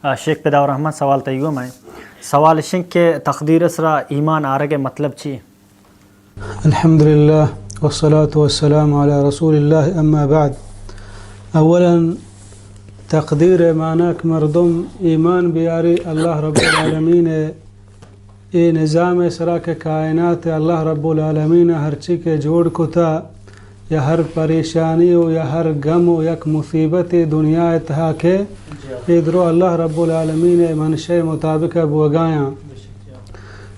شیخ پیداور احمد سوال تیوم ہے سوال شنک کے تقدیر اسرا ایمان آرگے مطلب چی؟ الحمدللہ والصلاة والسلام على رسول اللہ اما بعد. اولا تقدیر معناک مردم ایمان بیاری اللہ رب العالمین اے نظام سرا کے کائنات اللہ رب العالمین ہر چی کے جوڑ کتا یا ہر پریشانی ہو یا ہر غم ہو یک مصیبت دنیا اتہا کے ادرو اللہ رب العالمین منشے مطابق بوگایاں.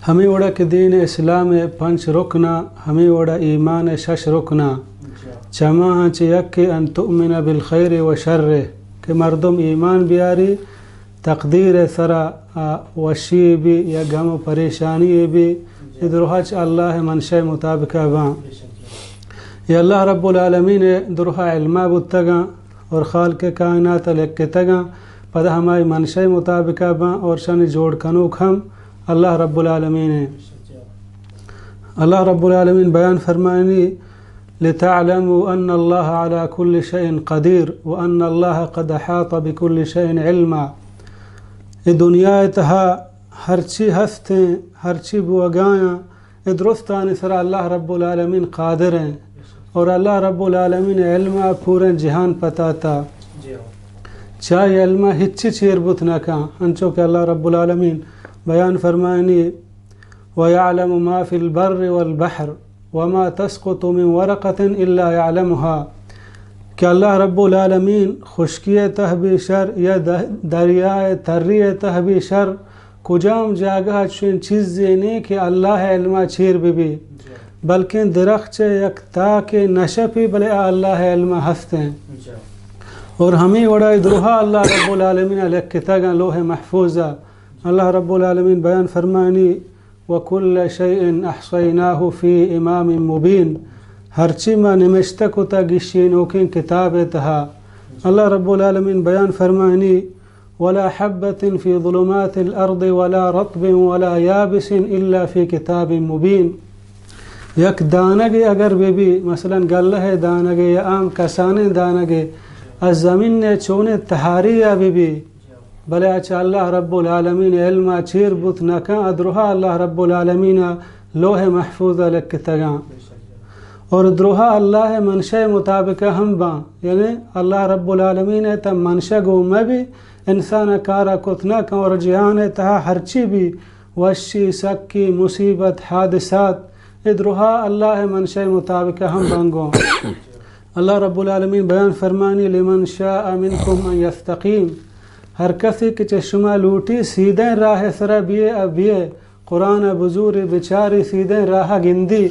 ہمیں وڑا کہ دین اسلام 5 رکنا ہمیں وڑا ایمان 6 رکنا چما ہنچ یک کہ ان تؤمن بالخیر و شر کہ مردم ایمان بیاری تقدیر سرا وشی بھی یا غم و پریشانی بھی ادرو ہچ اللہ منشے مطابق باں. یہ اللہ رب العالمین درہا علمہ بتگاں اور خالق کائنات لکتگاں پدہ ہمائی منشے مطابق باں اور شن جوڑ کنوک ہم اللہ رب العالمین ہے. اللہ رب العالمین بیان فرمائنی لتعلموا ان اللہ على كل شيء قدیر وان اللہ قد احاط بكل شيء علما. یہ دنیا اتہا ہر چی ہستیں ہر چی بوگایاں درستان سرا اللہ رب العالمین قادر ہیں اور اللہ رب العالمین علمہ پورے جہان پتا تا چاہے علمہ ہچی چیر بت نہ کھاں انچو کہ اللہ رب العالمین بیان فرمائنی وَيَعْلَمُ مَا فِي الْبَرِّ وَالْبَحْرِ وَمَا تَسْقُطُ مِنْ وَرَقَةٍ إِلَّا يَعْلَمُهَا کہ اللہ رب العالمین خشکی تہبی شر یا دریائے تری تہبی شر کجام جاگہ چون چیز نہیں کہ اللہ علمہ چیر بھی بلکہ درخت یک تاک نشپی بلے اللہ علمہ ہستیں اور ہمیں وڑا دروہا اللہ رب العالمین لکتگاں لوح محفوظہ. اللہ رب العالمین بیان فرمانی وَكُلَّ شَيْءٍ أَحْصَيْنَاهُ فِي إِمَامٍ مُبِينٍ ہر چی ما نمشتہ کتا گشینوکین کتاب تہا. اللہ رب العالمین بیان فرمانی وَلَا حَبَّةٍ فِي ظُلُمَاتِ الْأَرْضِ وَلَا رَطْبٍ وَلَا يَابِسٍ إِلَّا فِي كِتَابٍ مُبِينٍ. یک دانگے اگر بھی مثلا گلہ دانگے یا عام کسانے دانگے از زمین نے چونے تہاری بھی بلے اچھا اللہ رب العالمین علمہ چیر بت نکاں ادروہا اللہ رب العالمین لوح محفوظ لکتگاں اور ادروہا اللہ منشے مطابق ہم باں یعنی اللہ رب العالمین تم منشا گو میں بھی انسان کارا کتنا کاں اور جہان تہا ہرچی بھی وشی سکی مصیبت حادثات ادروہا اللہ منشے مطابق ہم بانگوں. اللہ رب العالمین بیان فرمانی لمن شاء منکم ان یستقیم ہر کسی کے چشمہ لوٹی سیدھیں راہ سرا بیے ابیے قرآن بزور بچاری سیدھیں راہ گندی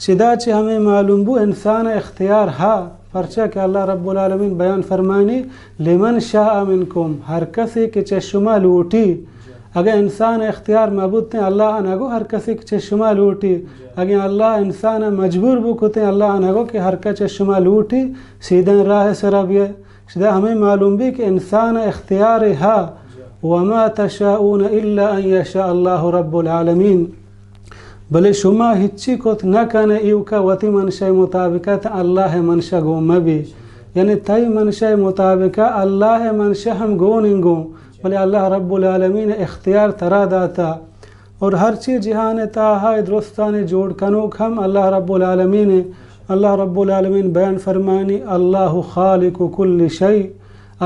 چدا چھ ہمیں معلوم بو انسان اختیار ہا پرچہ کہ اللہ رب العالمین بیان فرمانی لمن شاء منکم ہر کسی کے چشمہ لوٹی. اگر انسان اختیار معبود ہیں اللہ نگو ہر کسی کے چشمہ لوٹی اگر اللہ انسان مجبور بکتے اللہ نگو کہ ہر کا چشمہ لوٹی سیدھیں راہ سرا بیے شدہ ہمیں معلوم بھی کہ انسان اختیار ہا وما تشاؤون الا ان یشاء اللہ رب العالمین بلے شما ہچی کت نہ کنے ایو کا وطی منشا مطابقت اللہ منشا گو مبی یعنی تئی منشا مطابقہ اللہ منشا ہم گو ننگو بلے اللہ رب العالمین اختیار ترا داتا اور ہر چیز جہان تاہا درستان جوڑ کنوک ہم اللہ رب العالمین. اللہ رب العالمین بیان فرمانی اللہ خالق کل شیء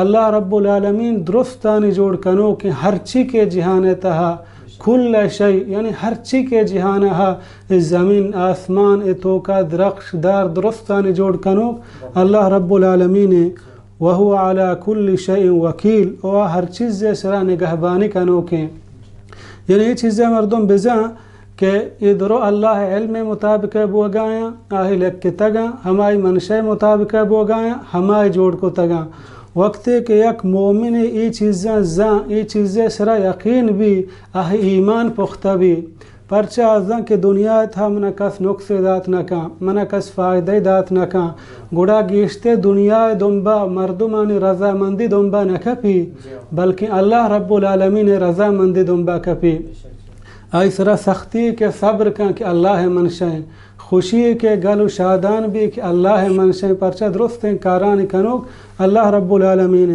اللہ رب العالمین درستانی جوڑ کنو کہ ہر چی کے جہان تہا کل شیء یعنی ہر چی کے جہان ہا زمین آسمان اتوکا درخت دار درستانی جوڑ کنو اللہ رب العالمین وہو علی کل شیء وکیل اور ہر چیز سرا نگہبانی کنو کہ یعنی یہ چیزیں مردم بزاں کہ ادھرو اللہ علم مطابق بوگایاں آہی لکتگاں ہمائی منشے مطابق بوگایاں ہمائی جوڑ کو تگاں وقتے کہ یک مومن ای چیزیں زاں ای چیزیں سرا یقین بھی آہی ایمان پختہ بھی پرچہ ازاں کہ دنیا تھا منہ کس نقص دات نکاں منہ کس فائدہ دات نکاں گڑا گیشتے دنیا دنبا مردمانی رضا مندی دنبا نکپی بلکہ اللہ رب العالمین رضا مندی دنبا کپی. آئی سرا سختی کے صبر کن کہ اللہ منشائیں خوشی کے گل و شادان بھی کہ اللہ منشائیں پرچہ درست ہیں کاران کنوک اللہ رب العالمین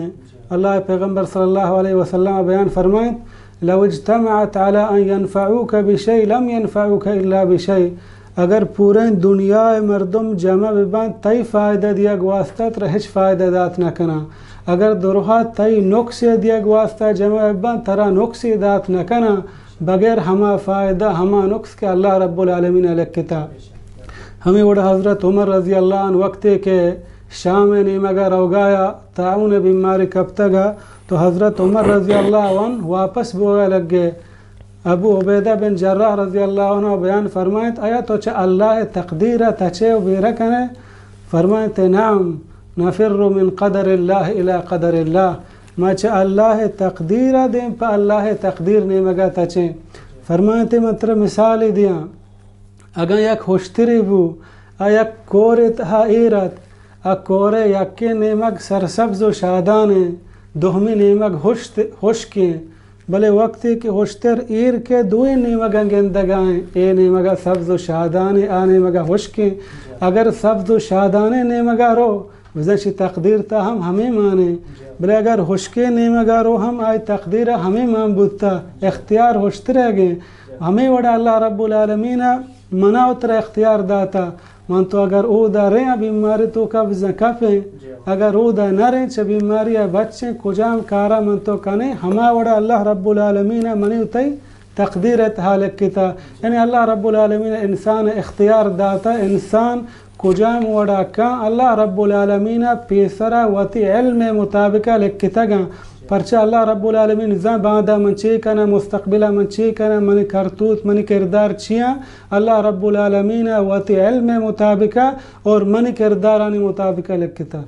اللہ پیغمبر صلی اللہ علیہ وسلم بیان فرمائیں لو اجتمعت على ان ينفعوك بشيء لم ينفعوك الا بشيء، اگر پورے دنیا مردم جمع ببان تئی فائدہ دیا گواسطہ تر ہچ فائدہ دات نہ کنا، اگر دروہا تئی نقص دیا گواسطہ جمع ببان ترا نقص دات نہ کنا، بغیر ہما فائدہ ہما نقص کے اللہ رب العالمین لکھتا۔ ہمیں وڑا حضرت عمر رضی اللہ عنہ وقتے کے شام نیمگا روگایا تعاون بیماری کب تگا تو حضرت عمر رضی اللہ عنہ واپس بوگا لگ گئے۔ ابو عبیدہ بن جراح رضی اللہ عنہ بیان فرمائیں آیا تو چا اللہ تقدیر تچے و بیرکنے، فرمائیں نعم نفر من قدر اللہ الى قدر اللہ، ما چا اللہ تقدیر دیں پا اللہ تقدیر نیمگا تچے۔ فرمائیں مطلب مثالی دیاں اگر یک ہوشتری بو یک کوری تہا ایرت کورے یکی نیمگ سرسبز و شادانے دوہمی نیمگ ہوشکیں، بلے وقتی کہ ہوشتر ایر کے دوئی نیمگا گندگائیں، اے نیمگا سبز و شادانے آ نیمگا ہوشکیں، اگر سبز و شادانے نیمگا رو وزنشی تقدیر تا ہمیں مانے، بلے اگر ہوشکے نیمگا رو ہم آئی تقدیر ہمیں مان بودتا، اختیار ہوشترے گئے، ہمیں وڑا اللہ رب العالمین منا اتر اختیار داتا، من تو اگر او دا رہیں بیماری تو کب زکفیں، اگر او دا نہ رہیں چھ بیماری بچیں کجام کارا من تو کنے، ہما وڑا اللہ رب العالمین منی اتی تقدیر اتحالک کتا، یعنی اللہ رب العالمین انسان اختیار داتا، انسان کجام وڑا کان اللہ رب العالمین پیسرا وتی علم مطابقہ لکھتا گا، پرچہ اللہ رب العالمین زن باندہ من چی کنا مستقبلہ من چی کنا من کرتوت من کردار چیاں اللہ رب العالمین وتی علم مطابقہ اور من کردارانی مطابقہ لکھتا۔